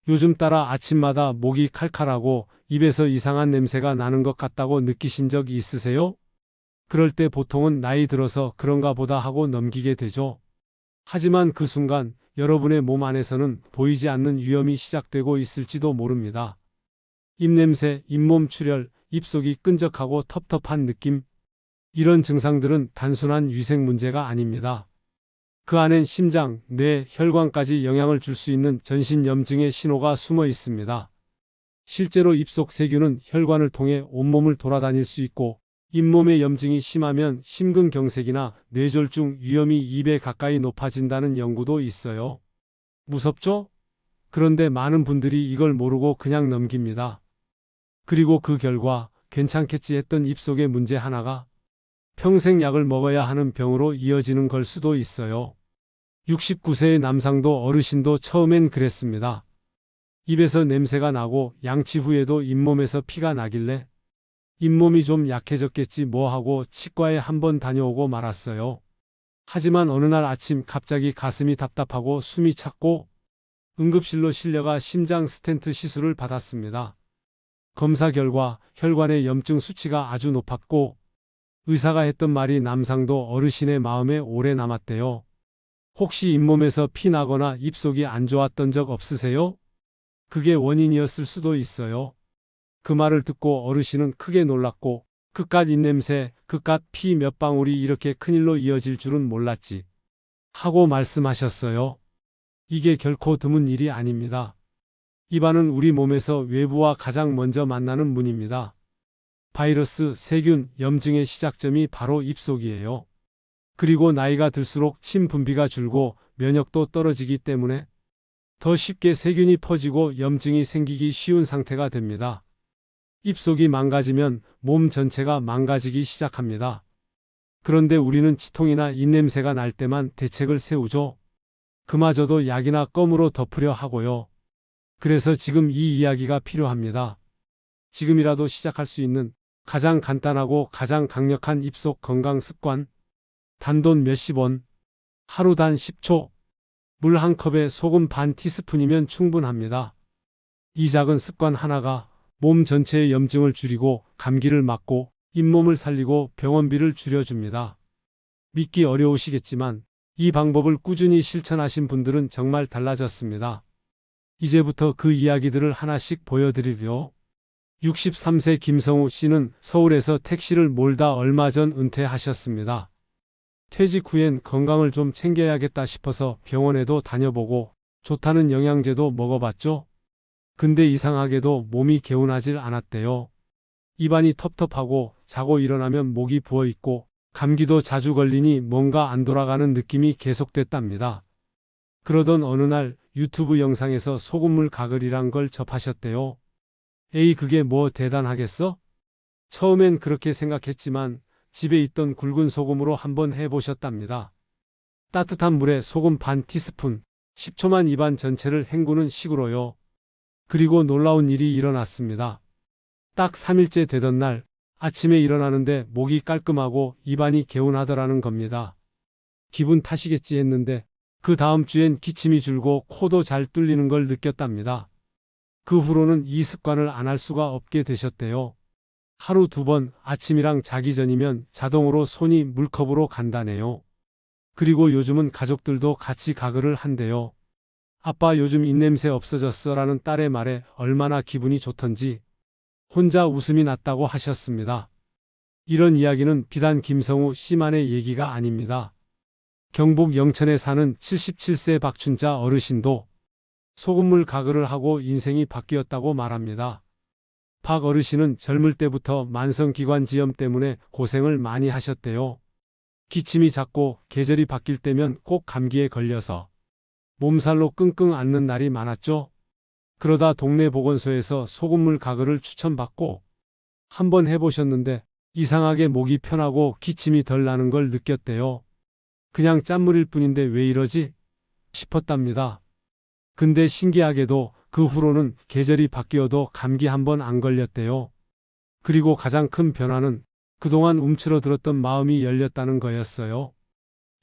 요즘 따라 아침마다 목이 칼칼하고 입에서 이상한 냄새가 나는 것 같다고 느끼신 적 있으세요? 그럴 때 보통은 나이 들어서 그런가 보다 하고 넘기게 되죠. 하지만 그 순간 여러분의 몸 안에서는 보이지 않는 위험이 시작되고 있을지도 모릅니다. 입냄새, 잇몸 출혈, 입속이 끈적하고 텁텁한 느낌. 이런 증상들은 단순한 위생 문제가 아닙니다. 그 안엔 심장, 뇌, 혈관까지 영향을 줄 수 있는 전신염증의 신호가 숨어 있습니다. 실제로 입속 세균은 혈관을 통해 온몸을 돌아다닐 수 있고 잇몸의 염증이 심하면 심근경색이나 뇌졸중 위험이 2배 가까이 높아진다는 연구도 있어요. 무섭죠? 그런데 많은 분들이 이걸 모르고 그냥 넘깁니다. 그리고 그 결과 괜찮겠지 했던 입속의 문제 하나가 평생 약을 먹어야 하는 병으로 이어지는 걸 수도 있어요. 69세의 남성도 어르신도 처음엔 그랬습니다. 입에서 냄새가 나고 양치 후에도 잇몸에서 피가 나길래 잇몸이 좀 약해졌겠지 뭐 하고 치과에 한번 다녀오고 말았어요. 하지만 어느 날 아침 갑자기 가슴이 답답하고 숨이 찼고 응급실로 실려가 심장 스텐트 시술을 받았습니다. 검사 결과 혈관의 염증 수치가 아주 높았고 의사가 했던 말이 남상도 어르신의 마음에 오래 남았대요. 혹시 잇몸에서 피 나거나 입속이 안 좋았던 적 없으세요? 그게 원인이었을 수도 있어요. 그 말을 듣고 어르신은 크게 놀랐고 그깟 입냄새, 그깟 피 몇 방울이 이렇게 큰일로 이어질 줄은 몰랐지 하고 말씀하셨어요. 이게 결코 드문 일이 아닙니다. 입안은 우리 몸에서 외부와 가장 먼저 만나는 문입니다. 바이러스, 세균, 염증의 시작점이 바로 입속이에요. 그리고 나이가 들수록 침 분비가 줄고 면역도 떨어지기 때문에 더 쉽게 세균이 퍼지고 염증이 생기기 쉬운 상태가 됩니다. 입속이 망가지면 몸 전체가 망가지기 시작합니다. 그런데 우리는 치통이나 입냄새가 날 때만 대책을 세우죠. 그마저도 약이나 껌으로 덮으려 하고요. 그래서 지금 이 이야기가 필요합니다. 지금이라도 시작할 수 있는 가장 간단하고 가장 강력한 입속 건강 습관. 단돈 몇십 원, 하루 단 10초, 물 한 컵에 소금 반 티스푼이면 충분합니다. 이 작은 습관 하나가 몸 전체의 염증을 줄이고 감기를 막고 잇몸을 살리고 병원비를 줄여줍니다. 믿기 어려우시겠지만 이 방법을 꾸준히 실천하신 분들은 정말 달라졌습니다. 이제부터 그 이야기들을 하나씩 보여드리려. 63세 김성우 씨는 서울에서 택시를 몰다 얼마 전 은퇴하셨습니다. 퇴직 후엔 건강을 좀 챙겨야겠다 싶어서 병원에도 다녀보고 좋다는 영양제도 먹어봤죠. 근데 이상하게도 몸이 개운하질 않았대요. 입안이 텁텁하고 자고 일어나면 목이 부어있고 감기도 자주 걸리니 뭔가 안 돌아가는 느낌이 계속됐답니다. 그러던 어느 날 유튜브 영상에서 소금물 가글이란 걸 접하셨대요. 에이 그게 뭐 대단하겠어? 처음엔 그렇게 생각했지만 집에 있던 굵은 소금으로 한번 해보셨답니다. 따뜻한 물에 소금 반 티스푼, 10초만 입안 전체를 헹구는 식으로요. 그리고 놀라운 일이 일어났습니다. 딱 3일째 되던 날 아침에 일어나는데 목이 깔끔하고 입안이 개운하더라는 겁니다. 기분 탓이겠지 했는데 그 다음 주엔 기침이 줄고 코도 잘 뚫리는 걸 느꼈답니다. 그 후로는 이 습관을 안 할 수가 없게 되셨대요. 하루 2번 아침이랑 자기 전이면 자동으로 손이 물컵으로 간다네요. 그리고 요즘은 가족들도 같이 가글을 한대요. 아빠 요즘 입냄새 없어졌어 라는 딸의 말에 얼마나 기분이 좋던지 혼자 웃음이 났다고 하셨습니다. 이런 이야기는 비단 김성우 씨만의 얘기가 아닙니다. 경북 영천에 사는 77세 박춘자 어르신도 소금물 가글을 하고 인생이 바뀌었다고 말합니다. 박 어르신은 젊을 때부터 만성기관지염 때문에 고생을 많이 하셨대요. 기침이 잦고 계절이 바뀔 때면 꼭 감기에 걸려서 몸살로 끙끙 앓는 날이 많았죠. 그러다 동네 보건소에서 소금물 가글을 추천받고 한번 해보셨는데 이상하게 목이 편하고 기침이 덜 나는 걸 느꼈대요. 그냥 짠물일 뿐인데 왜 이러지? 싶었답니다. 근데 신기하게도 그 후로는 계절이 바뀌어도 감기 한 번 안 걸렸대요. 그리고 가장 큰 변화는 그동안 움츠러들었던 마음이 열렸다는 거였어요.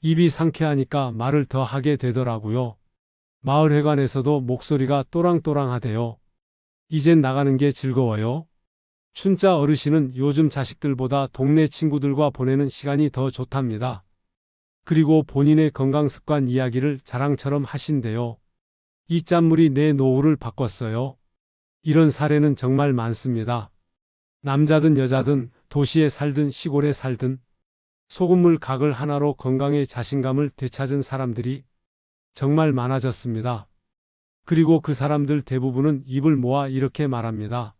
입이 상쾌하니까 말을 더 하게 되더라고요. 마을회관에서도 목소리가 또랑또랑하대요. 이젠 나가는 게 즐거워요. 춘자 어르신은 요즘 자식들보다 동네 친구들과 보내는 시간이 더 좋답니다. 그리고 본인의 건강습관 이야기를 자랑처럼 하신대요. 이 짠물이 내 노후를 바꿨어요. 이런 사례는 정말 많습니다. 남자든 여자든 도시에 살든 시골에 살든 소금물 각을 하나로 건강에 자신감을 되찾은 사람들이 정말 많아졌습니다. 그리고 그 사람들 대부분은 입을 모아 이렇게 말합니다.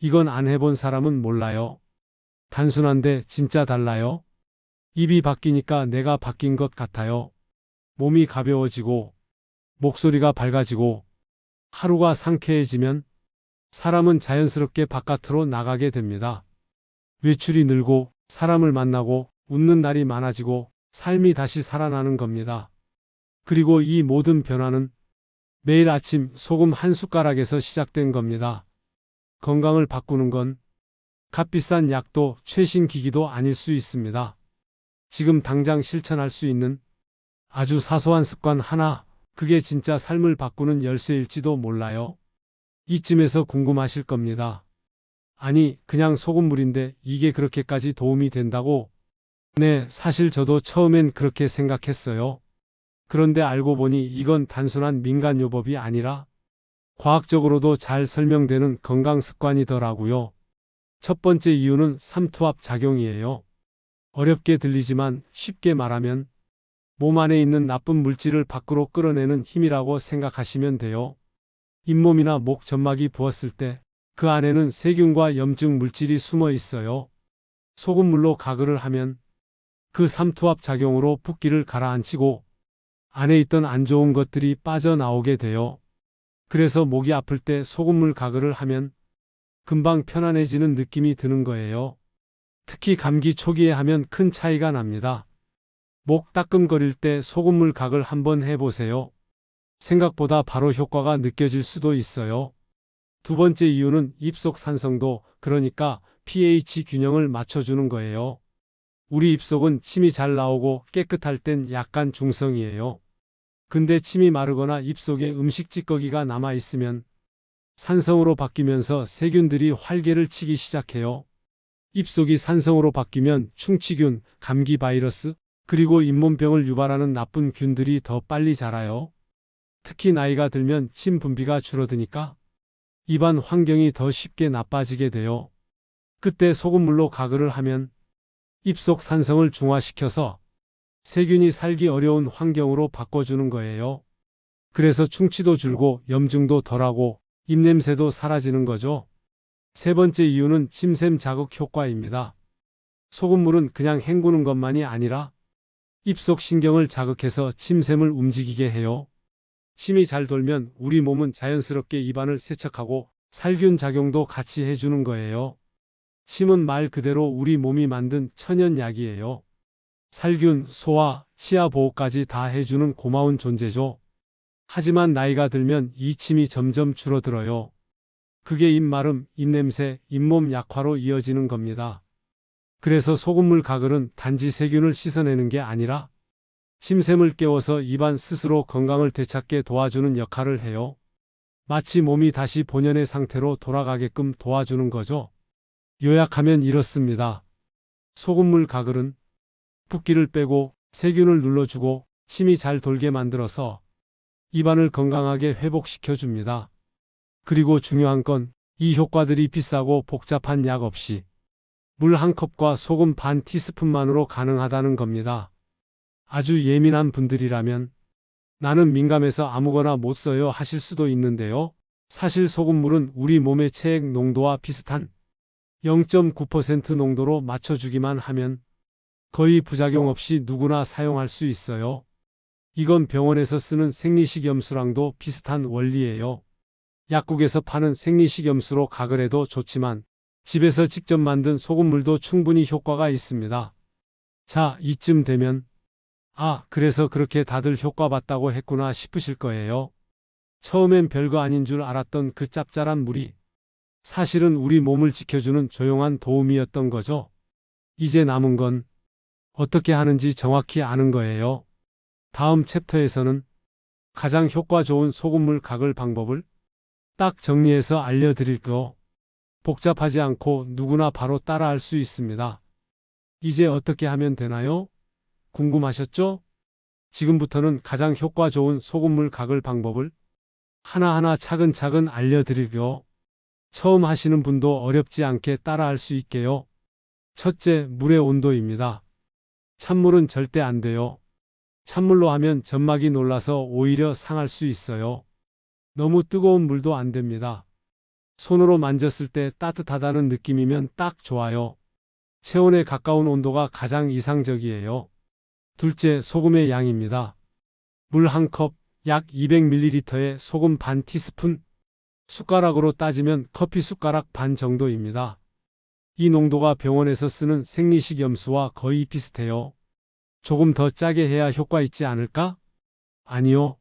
이건 안 해본 사람은 몰라요. 단순한데 진짜 달라요. 입이 바뀌니까 내가 바뀐 것 같아요. 몸이 가벼워지고 목소리가 밝아지고 하루가 상쾌해지면 사람은 자연스럽게 바깥으로 나가게 됩니다. 외출이 늘고 사람을 만나고 웃는 날이 많아지고 삶이 다시 살아나는 겁니다. 그리고 이 모든 변화는 매일 아침 소금 한 숟가락에서 시작된 겁니다. 건강을 바꾸는 건 값비싼 약도 최신 기기도 아닐 수 있습니다. 지금 당장 실천할 수 있는 아주 사소한 습관 하나, 그게 진짜 삶을 바꾸는 열쇠일지도 몰라요. 이쯤에서 궁금하실 겁니다. 아니, 그냥 소금물인데 이게 그렇게까지 도움이 된다고? 네, 사실 저도 처음엔 그렇게 생각했어요. 그런데 알고 보니 이건 단순한 민간요법이 아니라 과학적으로도 잘 설명되는 건강 습관이더라고요. 첫 번째 이유는 삼투압 작용이에요. 어렵게 들리지만 쉽게 말하면 몸 안에 있는 나쁜 물질을 밖으로 끌어내는 힘이라고 생각하시면 돼요. 잇몸이나 목 점막이 부었을 때 그 안에는 세균과 염증 물질이 숨어 있어요. 소금물로 가글을 하면 그 삼투압 작용으로 붓기를 가라앉히고 안에 있던 안 좋은 것들이 빠져나오게 돼요. 그래서 목이 아플 때 소금물 가글을 하면 금방 편안해지는 느낌이 드는 거예요. 특히 감기 초기에 하면 큰 차이가 납니다. 목 따끔거릴 때 소금물 가글 한번 해보세요. 생각보다 바로 효과가 느껴질 수도 있어요. 두 번째 이유는 입속 산성도, 그러니까 pH 균형을 맞춰주는 거예요. 우리 입속은 침이 잘 나오고 깨끗할 땐 약간 중성이에요. 근데 침이 마르거나 입속에 음식 찌꺼기가 남아있으면 산성으로 바뀌면서 세균들이 활개를 치기 시작해요. 입속이 산성으로 바뀌면 충치균, 감기 바이러스, 그리고 잇몸병을 유발하는 나쁜 균들이 더 빨리 자라요. 특히 나이가 들면 침 분비가 줄어드니까 입안 환경이 더 쉽게 나빠지게 돼요. 그때 소금물로 가글을 하면 입속 산성을 중화시켜서 세균이 살기 어려운 환경으로 바꿔주는 거예요. 그래서 충치도 줄고 염증도 덜하고 입냄새도 사라지는 거죠. 세 번째 이유는 침샘 자극 효과입니다. 소금물은 그냥 헹구는 것만이 아니라 입속 신경을 자극해서 침샘을 움직이게 해요. 침이 잘 돌면 우리 몸은 자연스럽게 입안을 세척하고 살균 작용도 같이 해주는 거예요. 침은 말 그대로 우리 몸이 만든 천연약이에요. 살균, 소화, 치아 보호까지 다 해주는 고마운 존재죠. 하지만 나이가 들면 이 침이 점점 줄어들어요. 그게 입마름, 입냄새, 잇몸 약화로 이어지는 겁니다. 그래서 소금물 가글은 단지 세균을 씻어내는 게 아니라 침샘을 깨워서 입안 스스로 건강을 되찾게 도와주는 역할을 해요. 마치 몸이 다시 본연의 상태로 돌아가게끔 도와주는 거죠. 요약하면 이렇습니다. 소금물 가글은 붓기를 빼고 세균을 눌러주고 침이 잘 돌게 만들어서 입안을 건강하게 회복시켜줍니다. 그리고 중요한 건 이 효과들이 비싸고 복잡한 약 없이 물 한 컵과 소금 반 티스푼만으로 가능하다는 겁니다. 아주 예민한 분들이라면 나는 민감해서 아무거나 못 써요 하실 수도 있는데요. 사실 소금물은 우리 몸의 체액 농도와 비슷한 0.9% 농도로 맞춰주기만 하면 거의 부작용 없이 누구나 사용할 수 있어요. 이건 병원에서 쓰는 생리식염수랑도 비슷한 원리예요. 약국에서 파는 생리식염수로 가글 해도 좋지만 집에서 직접 만든 소금물도 충분히 효과가 있습니다. 자, 이쯤 되면 그래서 그렇게 다들 효과 봤다고 했구나 싶으실 거예요. 처음엔 별거 아닌 줄 알았던 그 짭짤한 물이 사실은 우리 몸을 지켜주는 조용한 도움이었던 거죠. 이제 남은 건 어떻게 하는지 정확히 아는 거예요. 다음 챕터에서는 가장 효과 좋은 소금물 각을 방법을 딱 정리해서 알려드릴게요. 복잡하지 않고 누구나 바로 따라할 수 있습니다. 이제 어떻게 하면 되나요? 궁금하셨죠? 지금부터는 가장 효과 좋은 소금물 각을 방법을 하나하나 차근차근 알려드릴게요. 처음 하시는 분도 어렵지 않게 따라할 수 있게요. 첫째, 물의 온도입니다. 찬물은 절대 안 돼요. 찬물로 하면 점막이 놀라서 오히려 상할 수 있어요. 너무 뜨거운 물도 안 됩니다. 손으로 만졌을 때 따뜻하다는 느낌이면 딱 좋아요. 체온에 가까운 온도가 가장 이상적이에요. 둘째, 소금의 양입니다. 물 한 컵, 약 200ml에 소금 반 티스푼, 숟가락으로 따지면 커피 숟가락 반 정도입니다. 이 농도가 병원에서 쓰는 생리식염수와 거의 비슷해요. 조금 더 짜게 해야 효과 있지 않을까? 아니요.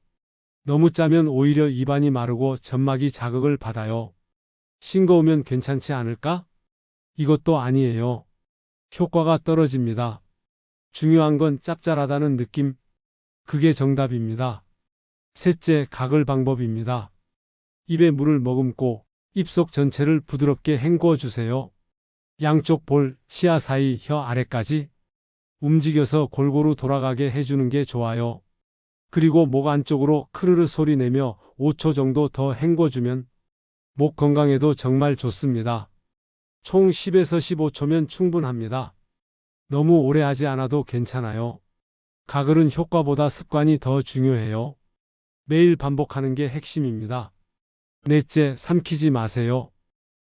너무 짜면 오히려 입안이 마르고 점막이 자극을 받아요. 싱거우면 괜찮지 않을까? 이것도 아니에요. 효과가 떨어집니다. 중요한 건 짭짤하다는 느낌. 그게 정답입니다. 셋째, 가글 방법입니다. 입에 물을 머금고 입속 전체를 부드럽게 헹궈 주세요. 양쪽 볼, 치아 사이 혀 아래까지 움직여서 골고루 돌아가게 해주는 게 좋아요. 그리고 목 안쪽으로 크르르 소리 내며 5초 정도 더 헹궈주면 목 건강에도 정말 좋습니다. 총 10에서 15초면 충분합니다. 너무 오래 하지 않아도 괜찮아요. 가글은 효과보다 습관이 더 중요해요. 매일 반복하는 게 핵심입니다. 넷째, 삼키지 마세요.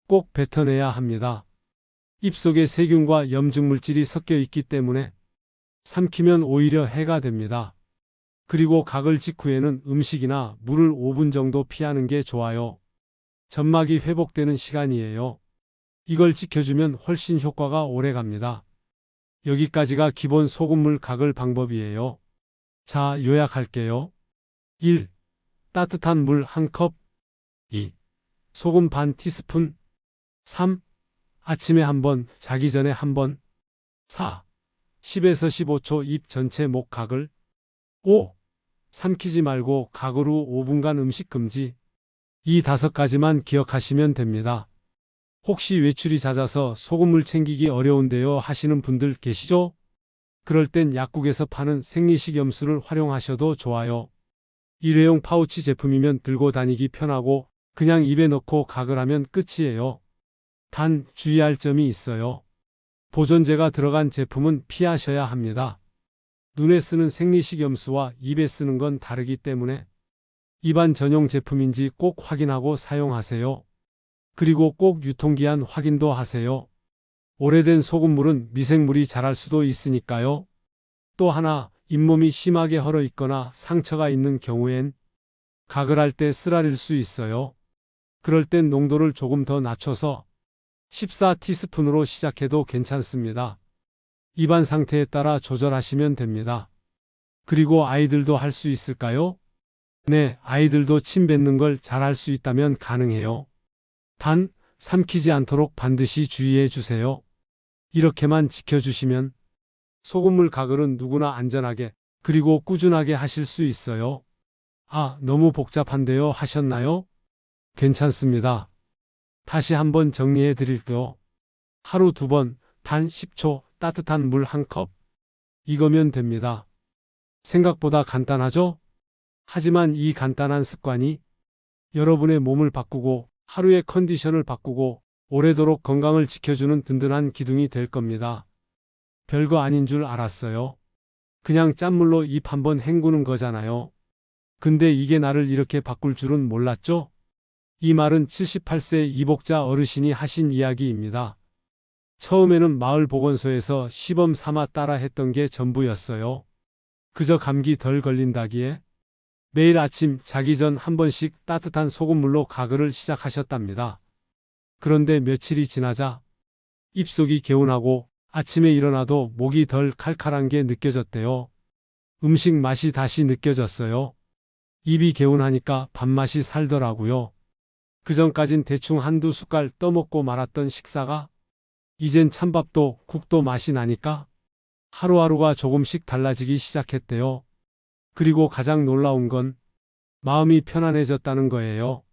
꼭 뱉어내야 합니다. 입속에 세균과 염증물질이 섞여 있기 때문에 삼키면 오히려 해가 됩니다. 그리고 가글 직후에는 음식이나 물을 5분 정도 피하는 게 좋아요. 점막이 회복되는 시간이에요. 이걸 지켜주면 훨씬 효과가 오래 갑니다. 여기까지가 기본 소금물 가글 방법이에요. 자, 요약할게요. 1. 따뜻한 물 1컵. 2. 소금 반 티스푼. 3. 아침에 한 번, 자기 전에 한 번. 4. 10에서 15초 입 전체 목 가글. 5. 삼키지 말고 가글 후 5분간 음식 금지. 이 5가지만 기억하시면 됩니다. 혹시 외출이 잦아서 소금물 챙기기 어려운데요 하시는 분들 계시죠? 그럴 땐 약국에서 파는 생리식염수를 활용하셔도 좋아요. 일회용 파우치 제품이면 들고 다니기 편하고 그냥 입에 넣고 가글하면 끝이에요. 단 주의할 점이 있어요. 보존제가 들어간 제품은 피하셔야 합니다. 눈에 쓰는 생리식염수와 입에 쓰는 건 다르기 때문에 입안 전용 제품인지 꼭 확인하고 사용하세요. 그리고 꼭 유통기한 확인도 하세요. 오래된 소금물은 미생물이 자랄 수도 있으니까요. 또 하나, 잇몸이 심하게 헐어 있거나 상처가 있는 경우엔 가글할 때 쓰라릴 수 있어요. 그럴 땐 농도를 조금 더 낮춰서 14티스푼으로 시작해도 괜찮습니다. 입안 상태에 따라 조절하시면 됩니다. 그리고 아이들도 할 수 있을까요? 네, 아이들도 침 뱉는 걸 잘 할 수 있다면 가능해요. 단, 삼키지 않도록 반드시 주의해 주세요. 이렇게만 지켜주시면 소금물 가글은 누구나 안전하게 그리고 꾸준하게 하실 수 있어요. 아, 너무 복잡한데요 하셨나요? 괜찮습니다. 다시 한번 정리해 드릴게요. 하루 2번, 단 10초, 따뜻한 물 1컵. 이거면 됩니다. 생각보다 간단하죠? 하지만 이 간단한 습관이 여러분의 몸을 바꾸고 하루의 컨디션을 바꾸고 오래도록 건강을 지켜주는 든든한 기둥이 될 겁니다. 별거 아닌 줄 알았어요. 그냥 짠물로 입 한번 헹구는 거잖아요. 근데 이게 나를 이렇게 바꿀 줄은 몰랐죠? 이 말은 78세 이복자 어르신이 하신 이야기입니다. 처음에는 마을 보건소에서 시범 삼아 따라 했던 게 전부였어요. 그저 감기 덜 걸린다기에 매일 아침 자기 전 한 번씩 따뜻한 소금물로 가글을 시작하셨답니다. 그런데 며칠이 지나자 입속이 개운하고 아침에 일어나도 목이 덜 칼칼한 게 느껴졌대요. 음식 맛이 다시 느껴졌어요. 입이 개운하니까 밥맛이 살더라고요. 그전까진 대충 한두 숟갈 떠먹고 말았던 식사가 이젠 찬밥도 국도 맛이 나니까 하루하루가 조금씩 달라지기 시작했대요. 그리고 가장 놀라운 건 마음이 편안해졌다는 거예요.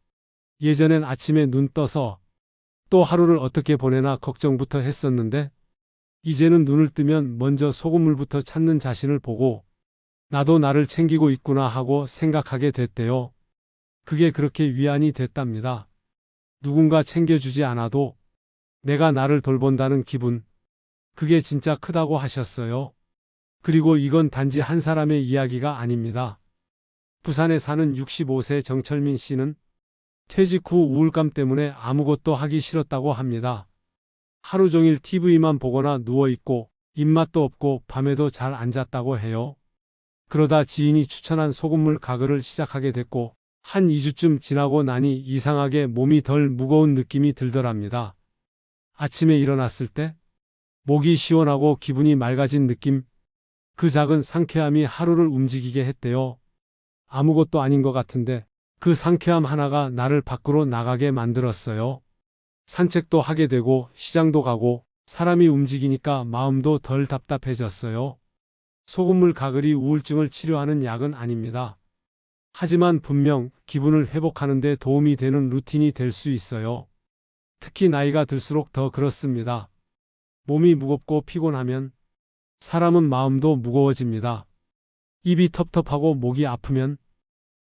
예전엔 아침에 눈 떠서 또 하루를 어떻게 보내나 걱정부터 했었는데 이제는 눈을 뜨면 먼저 소금물부터 찾는 자신을 보고 나도 나를 챙기고 있구나 하고 생각하게 됐대요. 그게 그렇게 위안이 됐답니다. 누군가 챙겨주지 않아도 내가 나를 돌본다는 기분, 그게 진짜 크다고 하셨어요. 그리고 이건 단지 한 사람의 이야기가 아닙니다. 부산에 사는 65세 정철민 씨는 퇴직 후 우울감 때문에 아무것도 하기 싫었다고 합니다. 하루 종일 TV만 보거나 누워있고 입맛도 없고 밤에도 잘 안 잤다고 해요. 그러다 지인이 추천한 소금물 가글을 시작하게 됐고 한 2주쯤 지나고 나니 이상하게 몸이 덜 무거운 느낌이 들더랍니다. 아침에 일어났을 때 목이 시원하고 기분이 맑아진 느낌, 그 작은 상쾌함이 하루를 움직이게 했대요. 아무것도 아닌 것 같은데 그 상쾌함 하나가 나를 밖으로 나가게 만들었어요. 산책도 하게 되고 시장도 가고 사람이 움직이니까 마음도 덜 답답해졌어요. 소금물 가글이 우울증을 치료하는 약은 아닙니다. 하지만 분명 기분을 회복하는 데 도움이 되는 루틴이 될 수 있어요. 특히 나이가 들수록 더 그렇습니다. 몸이 무겁고 피곤하면 사람은 마음도 무거워집니다. 입이 텁텁하고 목이 아프면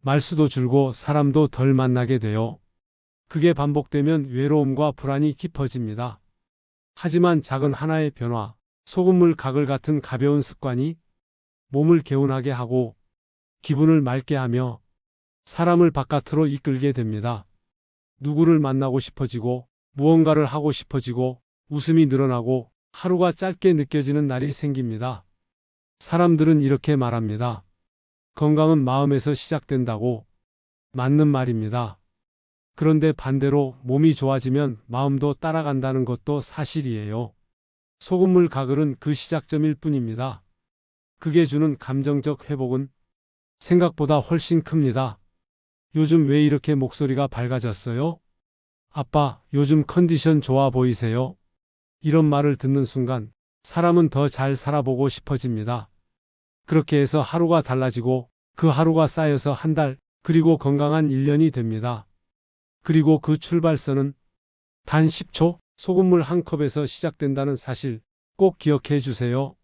말수도 줄고 사람도 덜 만나게 돼요. 그게 반복되면 외로움과 불안이 깊어집니다. 하지만 작은 하나의 변화, 소금물 가글 같은 가벼운 습관이 몸을 개운하게 하고 기분을 맑게 하며 사람을 바깥으로 이끌게 됩니다. 누구를 만나고 싶어지고 무언가를 하고 싶어지고 웃음이 늘어나고 하루가 짧게 느껴지는 날이 생깁니다. 사람들은 이렇게 말합니다. 건강은 마음에서 시작된다고. 맞는 말입니다. 그런데 반대로 몸이 좋아지면 마음도 따라간다는 것도 사실이에요. 소금물 가글은 그 시작점일 뿐입니다. 그게 주는 감정적 회복은 생각보다 훨씬 큽니다. 요즘 왜 이렇게 목소리가 밝아졌어요? 아빠, 요즘 컨디션 좋아 보이세요? 이런 말을 듣는 순간 사람은 더 잘 살아보고 싶어집니다. 그렇게 해서 하루가 달라지고 그 하루가 쌓여서 한 달, 그리고 건강한 1년이 됩니다. 그리고 그 출발선은 단 10초 소금물 한 컵에서 시작된다는 사실 꼭 기억해 주세요.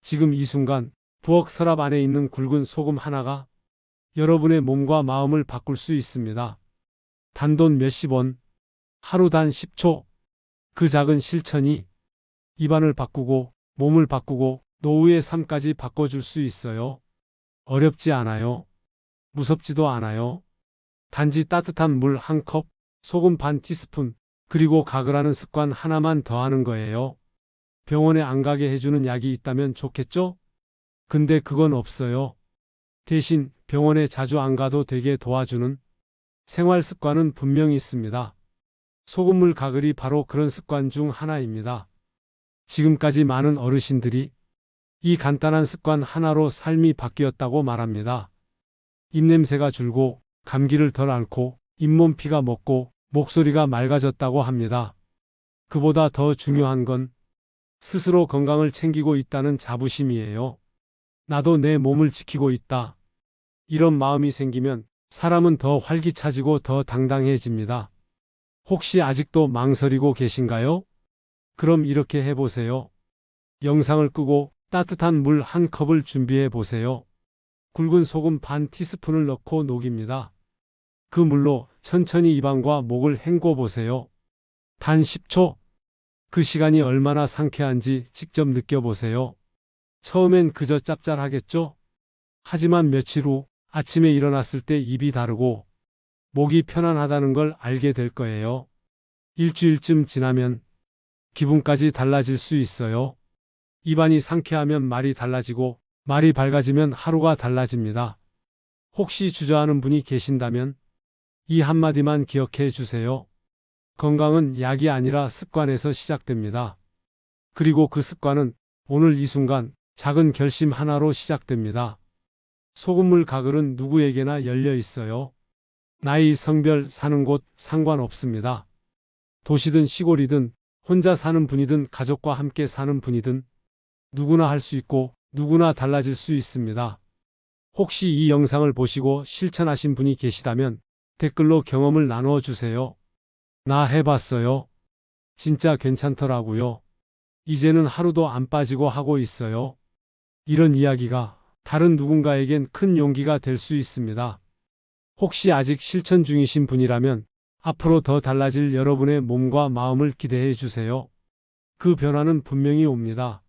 지금 이 순간 부엌 서랍 안에 있는 굵은 소금 하나가 여러분의 몸과 마음을 바꿀 수 있습니다. 단돈 몇십 원, 하루 단 10초, 그 작은 실천이 입안을 바꾸고 몸을 바꾸고 노후의 삶까지 바꿔줄 수 있어요. 어렵지 않아요. 무섭지도 않아요. 단지 따뜻한 물 한 컵, 소금 반 티스푼, 그리고 가글하는 습관 하나만 더하는 거예요. 병원에 안 가게 해주는 약이 있다면 좋겠죠? 근데 그건 없어요. 대신 병원에 자주 안 가도 되게 도와주는 생활 습관은 분명히 있습니다. 소금물 가글이 바로 그런 습관 중 하나입니다. 지금까지 많은 어르신들이 이 간단한 습관 하나로 삶이 바뀌었다고 말합니다. 입냄새가 줄고 감기를 덜 앓고 잇몸 피가 먹고 목소리가 맑아졌다고 합니다. 그보다 더 중요한 건 스스로 건강을 챙기고 있다는 자부심이에요. 나도 내 몸을 지키고 있다. 이런 마음이 생기면 사람은 더 활기차지고 더 당당해집니다. 혹시 아직도 망설이고 계신가요? 그럼 이렇게 해보세요. 영상을 끄고 따뜻한 물 한 컵을 준비해 보세요. 굵은 소금 반 티스푼을 넣고 녹입니다. 그 물로 천천히 입안과 목을 헹궈 보세요. 단 10초. 그 시간이 얼마나 상쾌한지 직접 느껴보세요. 처음엔 그저 짭짤하겠죠? 하지만 며칠 후 아침에 일어났을 때 입이 다르고 목이 편안하다는 걸 알게 될 거예요. 일주일쯤 지나면 기분까지 달라질 수 있어요. 입안이 상쾌하면 말이 달라지고 말이 밝아지면 하루가 달라집니다. 혹시 주저하는 분이 계신다면 이 한마디만 기억해 주세요. 건강은 약이 아니라 습관에서 시작됩니다. 그리고 그 습관은 오늘 이 순간 작은 결심 하나로 시작됩니다. 소금물 가글은 누구에게나 열려 있어요. 나이, 성별, 사는 곳 상관없습니다. 도시든 시골이든 혼자 사는 분이든 가족과 함께 사는 분이든 누구나 할 수 있고 누구나 달라질 수 있습니다. 혹시 이 영상을 보시고 실천하신 분이 계시다면 댓글로 경험을 나누어 주세요. 나 해봤어요. 진짜 괜찮더라고요. 이제는 하루도 안 빠지고 하고 있어요. 이런 이야기가 다른 누군가에겐 큰 용기가 될 수 있습니다. 혹시 아직 실천 중이신 분이라면 앞으로 더 달라질 여러분의 몸과 마음을 기대해 주세요. 그 변화는 분명히 옵니다.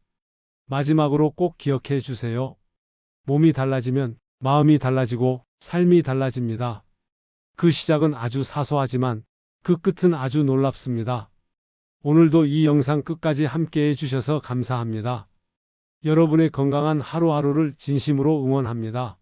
마지막으로 꼭 기억해 주세요. 몸이 달라지면 마음이 달라지고 삶이 달라집니다. 그 시작은 아주 사소하지만 그 끝은 아주 놀랍습니다. 오늘도 이 영상 끝까지 함께 해주셔서 감사합니다. 여러분의 건강한 하루하루를 진심으로 응원합니다.